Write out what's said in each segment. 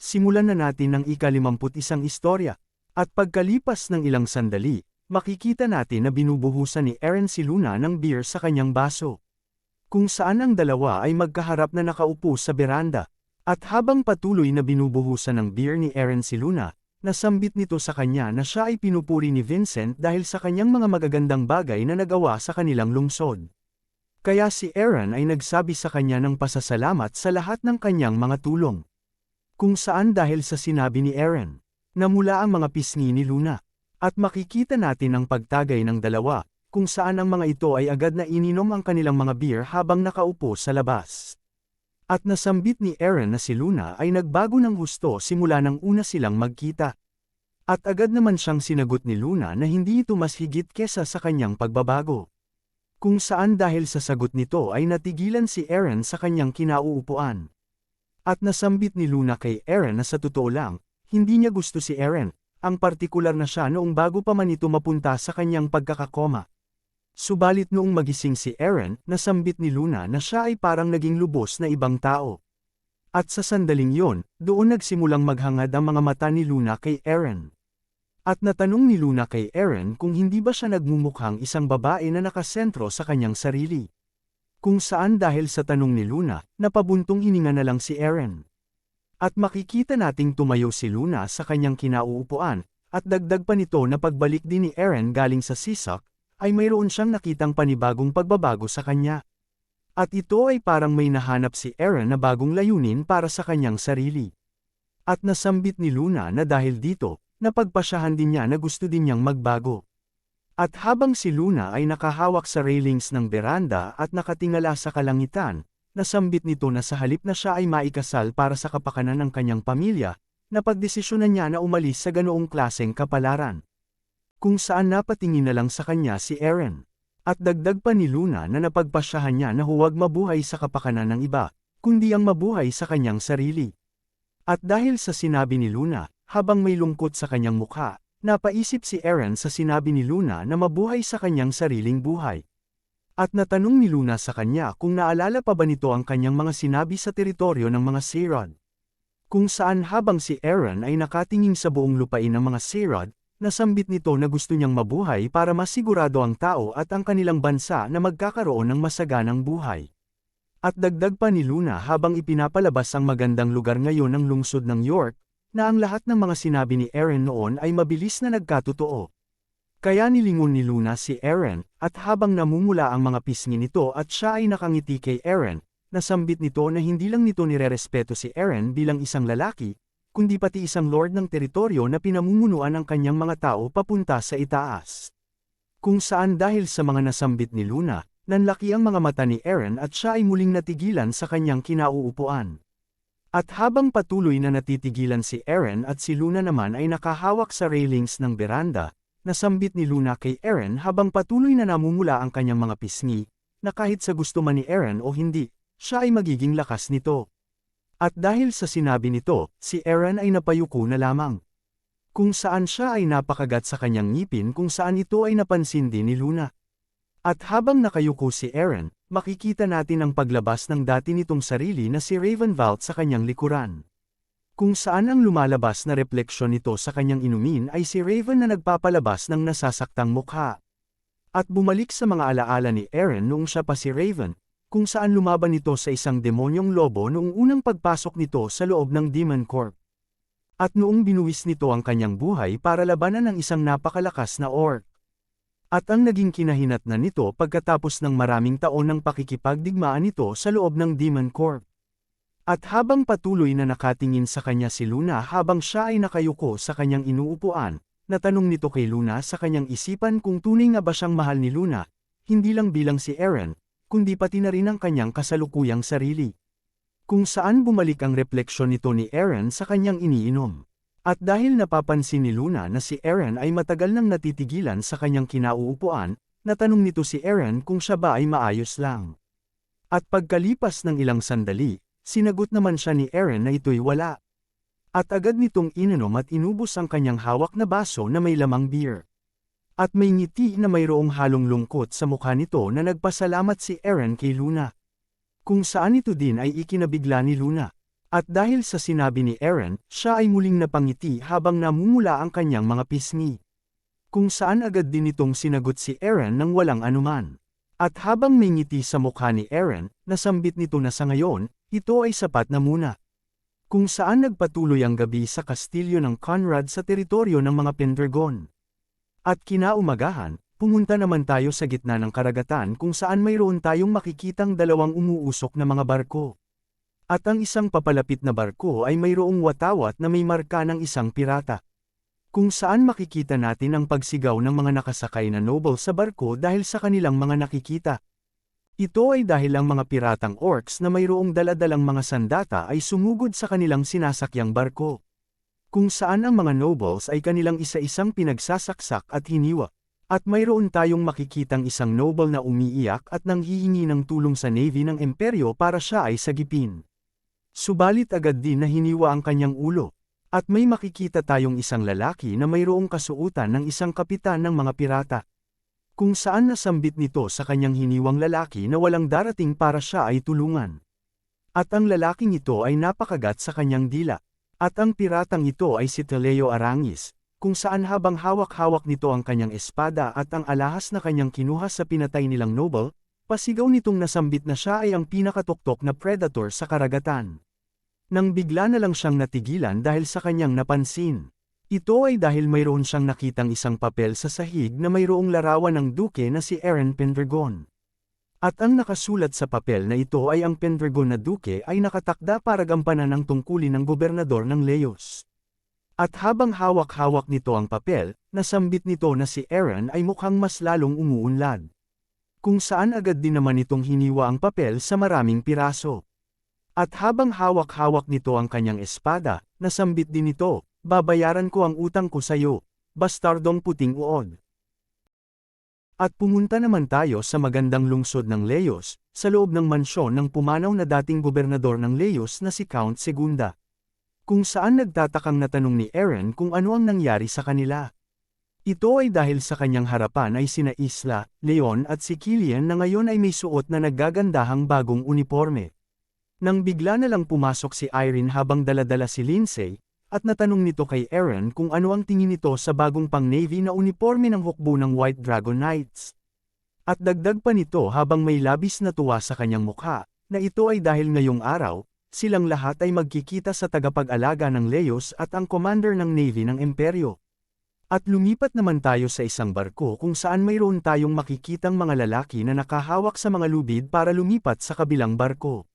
simulan na natin ang ika-51 istorya. At pagkalipas ng ilang sandali, makikita natin na binubuhusan ni Eren si Luna ng beer sa kanyang baso. Kung saan ang dalawa ay magkaharap na nakaupo sa beranda. At habang patuloy na binubuhusan ng beer ni Eren si Luna, nasambit nito sa kanya na siya ay pinupuri ni Vincent dahil sa kanyang mga magagandang bagay na nagawa sa kanilang lungsod. Kaya si Eren ay nagsabi sa kanya ng pasasalamat sa lahat ng kanyang mga tulong. Kung saan dahil sa sinabi ni Eren, namula ang mga pisngi ni Luna. At makikita natin ang pagtagay ng dalawa, kung saan ang mga ito ay agad na ininom ang kanilang mga beer habang nakaupo sa labas. At nasambit ni Eren na si Luna ay nagbago ng husto simula nang una silang magkita. At agad naman siyang sinagot ni Luna na hindi ito mas higit kesa sa kanyang pagbabago. Kung saan dahil sa sagot nito ay natigilan si Eren sa kanyang kinauupuan. At nasambit ni Luna kay Eren na sa totoo lang, hindi niya gusto si Eren, ang partikular na siya noong bago pa man ito mapunta sa kanyang pagkakakoma. Subalit noong magising si Eren, nasambit ni Luna na siya ay parang naging lubos na ibang tao. At sa sandaling yon, doon nagsimulang maghangad ang mga mata ni Luna kay Eren. At natanong ni Luna kay Eren kung hindi ba siya nagmumukhang isang babae na nakasentro sa kanyang sarili. Kung saan dahil sa tanong ni Luna, napabuntong hininga na lang si Eren. At makikita nating tumayo si Luna sa kanyang kinauupuan, at dagdag pa nito na pagbalik din ni Eren galing sa sisak, ay mayroon siyang nakitang panibagong pagbabago sa kanya. At ito ay parang may nahanap si Eren na bagong layunin para sa kanyang sarili. At nasambit ni Luna na dahil dito, napagpasyahan din niya na gusto din niyang magbago. At habang si Luna ay nakahawak sa railings ng beranda at nakatingala sa kalangitan, nasambit nito na sa halip na siya ay maikasal para sa kapakanan ng kanyang pamilya, napagdesisyonan niya na umalis sa ganoong klaseng kapalaran. Kung saan napatingin na lang sa kanya si Eren. At dagdag pa ni Luna na napagpasyahan niya na huwag mabuhay sa kapakanan ng iba, kundi ang mabuhay sa kanyang sarili. At dahil sa sinabi ni Luna, habang may lungkot sa kanyang mukha, napaisip si Eren sa sinabi ni Luna na mabuhay sa kanyang sariling buhay. At natanong ni Luna sa kanya kung naalala pa ba nito ang kanyang mga sinabi sa teritoryo ng mga Seirod. Kung saan habang si Eren ay nakatingin sa buong lupain ng mga Seirod, nasambit nito na gusto niyang mabuhay para masigurado ang tao at ang kanilang bansa na magkakaroon ng masaganang buhay. At dagdag pa ni Luna habang ipinapalabas ang magandang lugar ngayon ng lungsod ng York, na ang lahat ng mga sinabi ni Eren noon ay mabilis na nagkatotoo. Kaya nilingon ni Luna si Eren, at habang namumula ang mga pisngi nito at siya ay nakangiti kay Eren, nasambit nito na hindi lang nito nirerespeto si Eren bilang isang lalaki, kundi pati isang lord ng teritoryo na pinamumunuan ang kanyang mga tao papunta sa itaas. Kung saan dahil sa mga nasambit ni Luna, nanlaki ang mga mata ni Eren at siya ay muling natigilan sa kanyang kinauupuan. At habang patuloy na natitigilan si Eren at si Luna naman ay nakahawak sa railings ng beranda, nasambit ni Luna kay Eren habang patuloy na namumula ang kanyang mga pisngi, na kahit sa gusto man ni Eren o hindi, siya ay magiging lakas nito. At dahil sa sinabi nito, si Eren ay napayuko na lamang. Kung saan siya ay napakagat sa kanyang ngipin kung saan ito ay napansin din ni Luna. At habang nakayuko si Eren, makikita natin ang paglabas ng dati nitong sarili na si Ravenvault sa kanyang likuran. Kung saan ang lumalabas na refleksyon nito sa kanyang inumin ay si Raven na nagpapalabas ng nasasaktang mukha. At bumalik sa mga alaala ni Eren noong siya pa si Raven, kung saan lumaban ito sa isang demonyong lobo noong unang pagpasok nito sa loob ng Demon Corp. At noong binuwis nito ang kanyang buhay para labanan ng isang napakalakas na orc. At ang naging kinahinatnan nito pagkatapos ng maraming taon ng pakikipagdigmaan nito sa loob ng Demon Corp. At habang patuloy na nakatingin sa kanya si Luna habang siya ay nakayuko sa kanyang inuupuan, natanong nito kay Luna sa kanyang isipan kung tunay nga ba siyang mahal ni Luna, hindi lang bilang si Eren, kundi pati na rin ang kanyang kasalukuyang sarili. Kung saan bumalik ang refleksyon nito ni Eren sa kanyang iniinom. At dahil napapansin ni Luna na si Eren ay matagal nang natitigilan sa kanyang kinauupuan, natanong nito si Eren kung siya ba ay maayos lang. At pagkalipas ng ilang sandali, sinagot naman siya ni Eren na ito'y wala. At agad nitong ininom at inubos ang kanyang hawak na baso na may lamang beer. At may ngiti na mayroong halong lungkot sa mukha nito na nagpasalamat si Eren kay Luna. Kung saan ito din ay ikinabigla ni Luna. At dahil sa sinabi ni Eren, siya ay muling napangiti habang namumula ang kanyang mga pisngi. Kung saan agad din itong sinagot si Eren nang walang anuman. At habang may ngiti sa mukha ni Eren, nasambit nito na sa ngayon, ito ay sapat na muna. Kung saan nagpatuloy ang gabi sa kastilyo ng Conrad sa teritoryo ng mga Pendragon. At kinaumagahan, pumunta naman tayo sa gitna ng karagatan kung saan mayroon tayong makikitang dalawang umuusok na mga barko. At ang isang papalapit na barko ay mayroong watawat na may marka ng isang pirata. Kung saan makikita natin ang pagsigaw ng mga nakasakay na noble sa barko dahil sa kanilang mga nakikita. Ito ay dahil ang mga piratang orcs na mayroong daladalang mga sandata ay sumugod sa kanilang sinasakyang barko. Kung saan ang mga nobles ay kanilang isa-isang pinagsasaksak at hiniwa. At mayroon tayong makikitang isang noble na umiiyak at nanghihingi ng tulong sa navy ng imperyo para siya ay sagipin. Subalit agad din na hiniwa ang kanyang ulo. At may makikita tayong isang lalaki na mayroong kasuotan ng isang kapitan ng mga pirata. Kung saan nasambit nito sa kanyang hiniwang lalaki na walang darating para siya ay tulungan. At ang lalaking ito ay napakagat sa kanyang dila. At ang piratang ito ay si Teleo Arangis, kung saan habang hawak-hawak nito ang kanyang espada at ang alahas na kanyang kinuha sa pinatay nilang noble, pasigaw nitong nasambit na siya ay ang pinakatuktok na predator sa karagatan. Nang bigla na lang siyang natigilan dahil sa kanyang napansin. Ito ay dahil mayroon siyang nakitang isang papel sa sahig na mayroong larawan ng duke na si Eren Pendragon. At ang nakasulat sa papel na ito ay ang Pendragon na duke ay nakatakda para gampanan ang tungkulin ng gobernador ng Leos. At habang hawak-hawak nito ang papel, nasambit nito na si Eren ay mukhang mas lalong umuunlad. Kung saan agad din naman itong hiniwa ang papel sa maraming piraso. At habang hawak-hawak nito ang kanyang espada, nasambit din ito, babayaran ko ang utang ko sa iyo, bastardong puting uod. At pumunta naman tayo sa magandang lungsod ng Leos, sa loob ng mansyon ng pumanaw na dating gobernador ng Leos na si Count Segunda. Kung saan nagtatakang natanong ni Eren kung ano ang nangyari sa kanila. Ito ay dahil sa kanyang harapan ay sina Isla, Leon at si Killian na ngayon ay may suot na naggagandahang bagong uniforme. Nang bigla na lang pumasok si Irene habang daladala si Lindsay, at natanong nito kay Eren kung ano ang tingin nito sa bagong pang-navy na uniforme ng hukbo ng White Dragon Knights. At dagdag pa nito habang may labis na tuwa sa kanyang mukha, na ito ay dahil ngayong araw, silang lahat ay magkikita sa tagapag-alaga ng Leos at ang commander ng navy ng imperyo. At lumipat naman tayo sa isang barko kung saan mayroon tayong makikitang mga lalaki na nakahawak sa mga lubid para lumipat sa kabilang barko.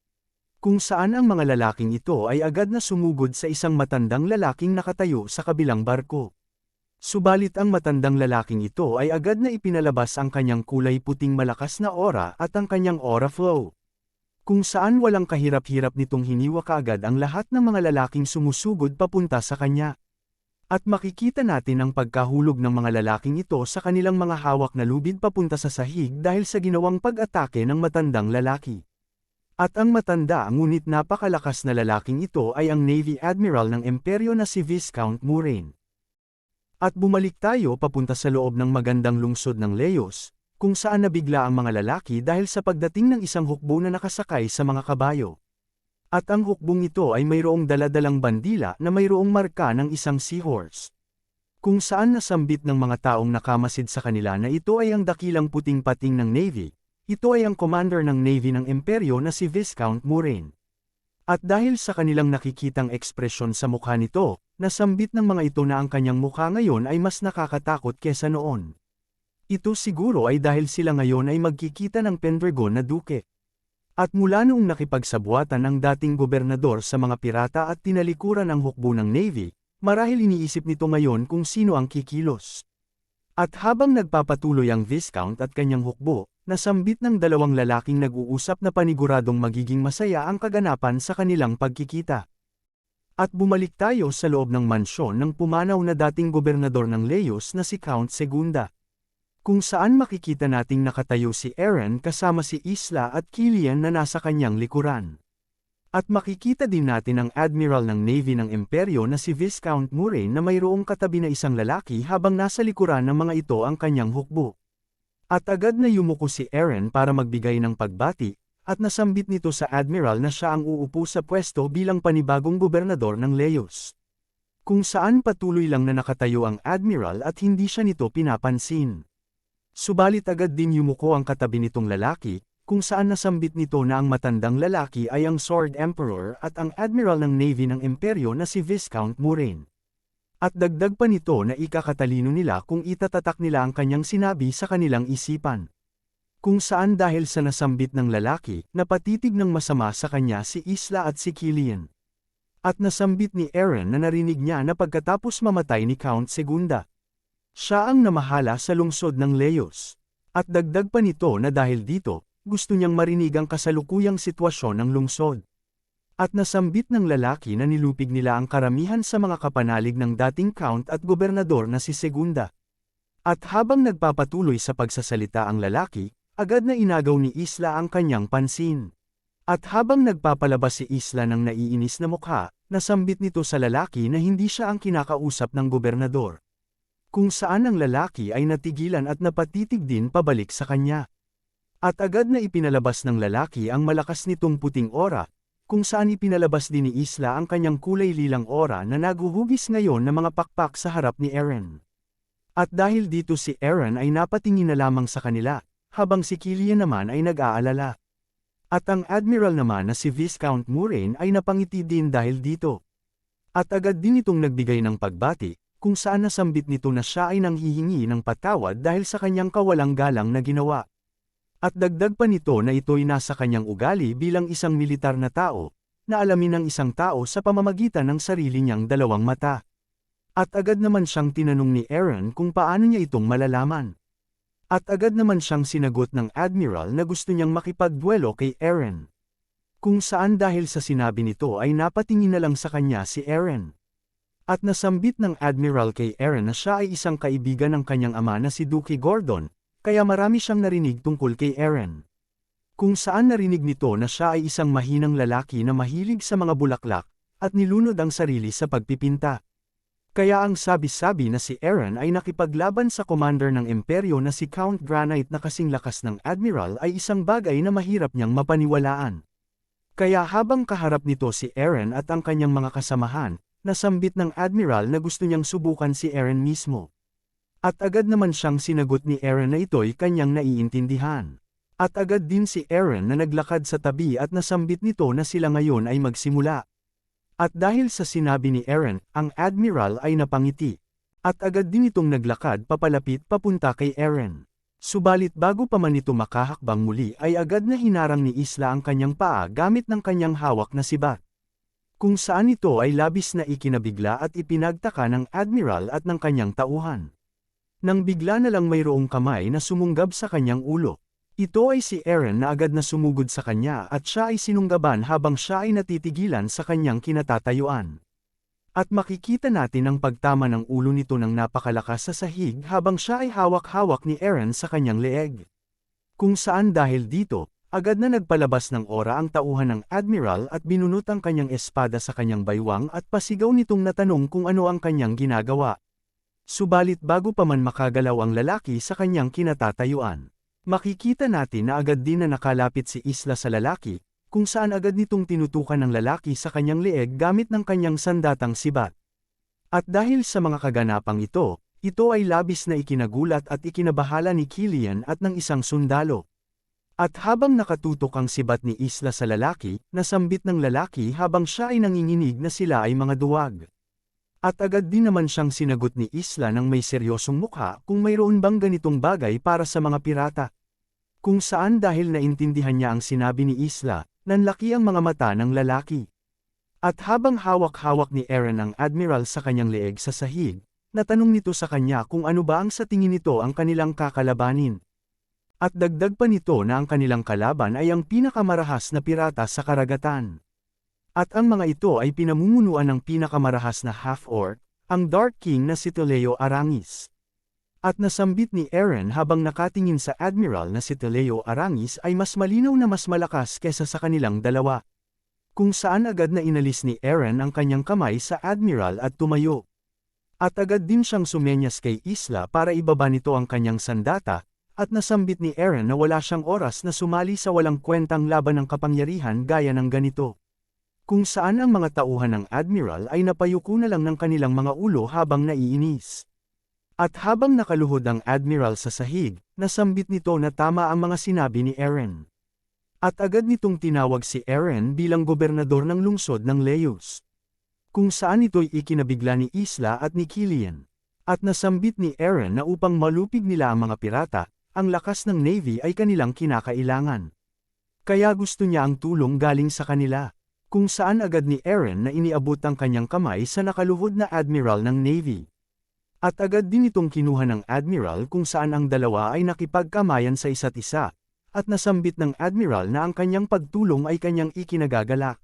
Kung saan ang mga lalaking ito ay agad na sumugod sa isang matandang lalaking nakatayo sa kabilang barko. Subalit ang matandang lalaking ito ay agad na ipinalabas ang kanyang kulay puting malakas na aura at ang kanyang aura flow. Kung saan walang kahirap-hirap nitong hiniwa kaagad ang lahat ng mga lalaking sumusugod papunta sa kanya. At makikita natin ang pagkahulog ng mga lalaking ito sa kanilang mga hawak na lubid papunta sa sahig dahil sa ginawang pag-atake ng matandang lalaki. At ang matanda ngunit napakalakas na lalaking ito ay ang Navy Admiral ng Imperyo na si Viscount Moraine. At bumalik tayo papunta sa loob ng magandang lungsod ng Leos, kung saan nabigla ang mga lalaki dahil sa pagdating ng isang hukbo na nakasakay sa mga kabayo. At ang hukbong ito ay mayroong daladalang bandila na mayroong marka ng isang seahorse. Kung saan nasambit ng mga taong nakamasid sa kanila na ito ay ang dakilang puting pating ng Navy. Ito ay ang commander ng Navy ng Imperyo na si Viscount Moraine. At dahil sa kanilang nakikitang ekspresyon sa mukha nito, nasambit ng mga ito na ang kanyang mukha ngayon ay mas nakakatakot kesa noon. Ito siguro ay dahil sila ngayon ay magkikita ng Pendragon na duke. At mula noong nakipagsabuatan ang dating gobernador sa mga pirata at tinalikuran ang hukbo ng Navy, marahil iniisip nito ngayon kung sino ang kikilos. At habang nagpapatuloy ang Viscount at kanyang hukbo, nasambit ng dalawang lalaking nag-uusap na paniguradong magiging masaya ang kaganapan sa kanilang pagkikita. At bumalik tayo sa loob ng mansyon ng pumanaw na dating gobernador ng Leos na si Count Segunda. Kung saan makikita nating nakatayo si Eren kasama si Isla at Killian na nasa kanyang likuran. At makikita din natin ang Admiral ng Navy ng Imperyo na si Viscount Moraine na mayroong katabi na isang lalaki habang nasa likuran ng mga ito ang kanyang hukbo. At agad na yumuko si Eren para magbigay ng pagbati, at nasambit nito sa admiral na siya ang uupo sa pwesto bilang panibagong gobernador ng Leos. Kung saan patuloy lang na nakatayo ang admiral at hindi siya nito pinapansin. Subalit agad din yumuko ang katabi nitong lalaki, kung saan nasambit nito na ang matandang lalaki ay ang Sword Emperor at ang admiral ng Navy ng Imperyo na si Viscount Moraine. At dagdag pa nito na ikakatalino nila kung itatatak nila ang kanyang sinabi sa kanilang isipan. Kung saan dahil sa nasambit ng lalaki, napatitig ng masama sa kanya si Isla at si Killian. At nasambit ni Eren na narinig niya na pagkatapos mamatay ni Count Segunda, siya ang namahala sa lungsod ng Leos. At dagdag pa nito na dahil dito, gusto niyang marinig ang kasalukuyang sitwasyon ng lungsod. At nasambit ng lalaki na nilupig nila ang karamihan sa mga kapanalig ng dating count at gobernador na si Segunda. At habang nagpapatuloy sa pagsasalita ang lalaki, agad na inagaw ni Isla ang kanyang pansin. At habang nagpapalabas si Isla ng naiinis na mukha, nasambit nito sa lalaki na hindi siya ang kinakausap ng gobernador. Kung saan ang lalaki ay natigilan at napatitig din pabalik sa kanya. At agad na ipinalabas ng lalaki ang malakas nitong puting aura, kung saan ipinalabas din ni Isla ang kanyang kulay lilang aura na naguhugis ngayon ng mga pakpak sa harap ni Eren. At dahil dito si Eren ay napatingin na lamang sa kanila, habang si Killian naman ay nag-aalala. At ang admiral naman na si Viscount Moraine ay napangiti din dahil dito. At agad din itong nagbigay ng pagbati, kung saan nasambit nito na siya ay nanghihingi ng patawad dahil sa kanyang kawalang galang na ginawa. At dagdag pa nito na ito'y nasa kanyang ugali bilang isang militar na tao, na alamin ng isang tao sa pamamagitan ng sarili niyang dalawang mata. At agad naman siyang tinanong ni Eren kung paano niya itong malalaman. At agad naman siyang sinagot ng admiral na gusto niyang makipagduelo kay Eren. Kung saan dahil sa sinabi nito ay napatingin na lang sa kanya si Eren. At nasambit ng admiral kay Eren na siya ay isang kaibigan ng kanyang ama na si Duke Gordon, kaya marami siyang narinig tungkol kay Eren. Kung saan narinig nito na siya ay isang mahinang lalaki na mahilig sa mga bulaklak, at nilunod ang sarili sa pagpipinta. Kaya ang sabi-sabi na si Eren ay nakipaglaban sa commander ng imperyo na si Count Granite na kasing lakas ng admiral ay isang bagay na mahirap niyang mapaniwalaan. Kaya habang kaharap nito si Eren at ang kanyang mga kasamahan, nasambit ng admiral na gusto niyang subukan si Eren mismo. At agad naman siyang sinagot ni Eren na ito'y kanyang naiintindihan. At agad din si Eren na naglakad sa tabi at nasambit nito na sila ngayon ay magsimula. At dahil sa sinabi ni Eren, ang admiral ay napangiti. At agad din itong naglakad papalapit papunta kay Eren. Subalit bago pa man ito makahakbang muli ay agad na hinarang ni Isla ang kanyang paa gamit ng kanyang hawak na sibat. Kung saan ito ay labis na ikinabigla at ipinagtaka ng admiral at ng kanyang tauhan. Nang bigla na lang mayroong kamay na sumunggab sa kanyang ulo. Ito ay si Eren na agad na sumugod sa kanya at siya ay sinunggaban habang siya ay natitigilan sa kanyang kinatatayuan. At makikita natin ang pagtama ng ulo nito ng napakalakas sa sahig habang siya ay hawak-hawak ni Eren sa kanyang leeg. Kung saan dahil dito, agad na nagpalabas ng aura ang tauhan ng admiral at binunot ang kanyang espada sa kanyang baywang at pasigaw nitong natanong kung ano ang kanyang ginagawa. Subalit bago pa man makagalaw ang lalaki sa kanyang kinatatayuan, makikita natin na agad din na nakalapit si Isla sa lalaki, kung saan agad nitong tinutukan ng lalaki sa kanyang leeg gamit ng kanyang sandatang sibat. At dahil sa mga kaganapang ito ay labis na ikinagulat at ikinabahala ni Killian at ng isang sundalo. At habang nakatutok ang sibat ni Isla sa lalaki, nasambit ng lalaki habang siya ay nanginginig na sila ay mga duwag. At agad din naman siyang sinagot ni Isla ng may seryosong mukha kung mayroon bang ganitong bagay para sa mga pirata. Kung saan dahil naintindihan niya ang sinabi ni Isla, nanlaki ang mga mata ng lalaki. At habang hawak-hawak ni Eren ang admiral sa kanyang leeg sa sahig, natanong nito sa kanya kung ano ba ang sa tingin nito ang kanilang kakalabanin. At dagdag pa nito na ang kanilang kalaban ay ang pinakamarahas na pirata sa karagatan. At ang mga ito ay pinamumunuan ng pinakamarahas na half-orc, ang Dark King na si Teleo Arangis. At nasambit ni Eren habang nakatingin sa admiral na si Teleo Arangis ay mas malinaw na mas malakas kesa sa kanilang dalawa. Kung saan agad na inalis ni Eren ang kanyang kamay sa admiral at tumayo. At agad din siyang sumenyas kay Isla para ibaba nito ang kanyang sandata, At nasambit ni Eren na wala siyang oras na sumali sa walang kwentang laban ng kapangyarihan gaya ng ganito. Kung saan ang mga tauhan ng Admiral ay napayuko na lang ng kanilang mga ulo habang naiinis. At habang nakaluhod ang Admiral sa sahig, nasambit nito na tama ang mga sinabi ni Eren. At agad nitong tinawag si Eren bilang gobernador ng lungsod ng Leyos. Kung saan ito'y ikinabigla ni Isla at ni Killian. At nasambit ni Eren na upang malupig nila ang mga pirata, ang lakas ng Navy ay kanilang kinakailangan. Kaya gusto niya ang tulong galing sa kanila. Kung saan agad ni Eren na iniabot ang kanyang kamay sa nakaluhod na Admiral ng Navy. At agad din itong kinuha ng Admiral kung saan ang dalawa ay nakipagkamayan sa isa't isa. At nasambit ng Admiral na ang kanyang pagtulong ay kanyang ikinagagalak.